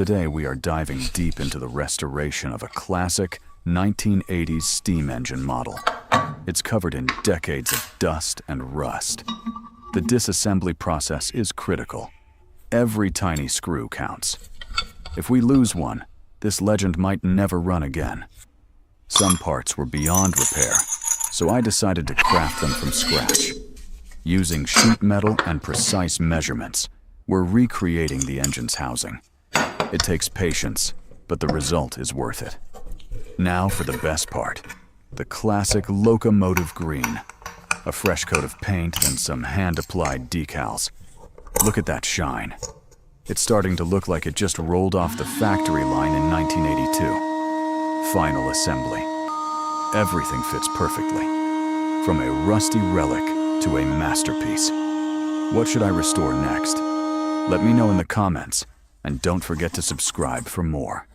Today we are diving deep into the restoration of a classic 1980s steam engine model. It's covered in decades of dust and rust. The disassembly process is critical. Every tiny screw counts. If we lose one, this legend might never run again. Some parts were beyond repair, so I decided to craft them from scratch. Using sheet metal and precise measurements, we're recreating the engine's housing. It takes patience, but the result is worth it. Now for the best part, the classic locomotive green. A fresh coat of paint and some hand-applied decals. Look at that shine. It's starting to look like it just rolled off the factory line in 1982. Final assembly. Everything fits perfectly. From a rusty relic to a masterpiece. What should I restore next? Let me know in the comments, and don't forget to subscribe for more.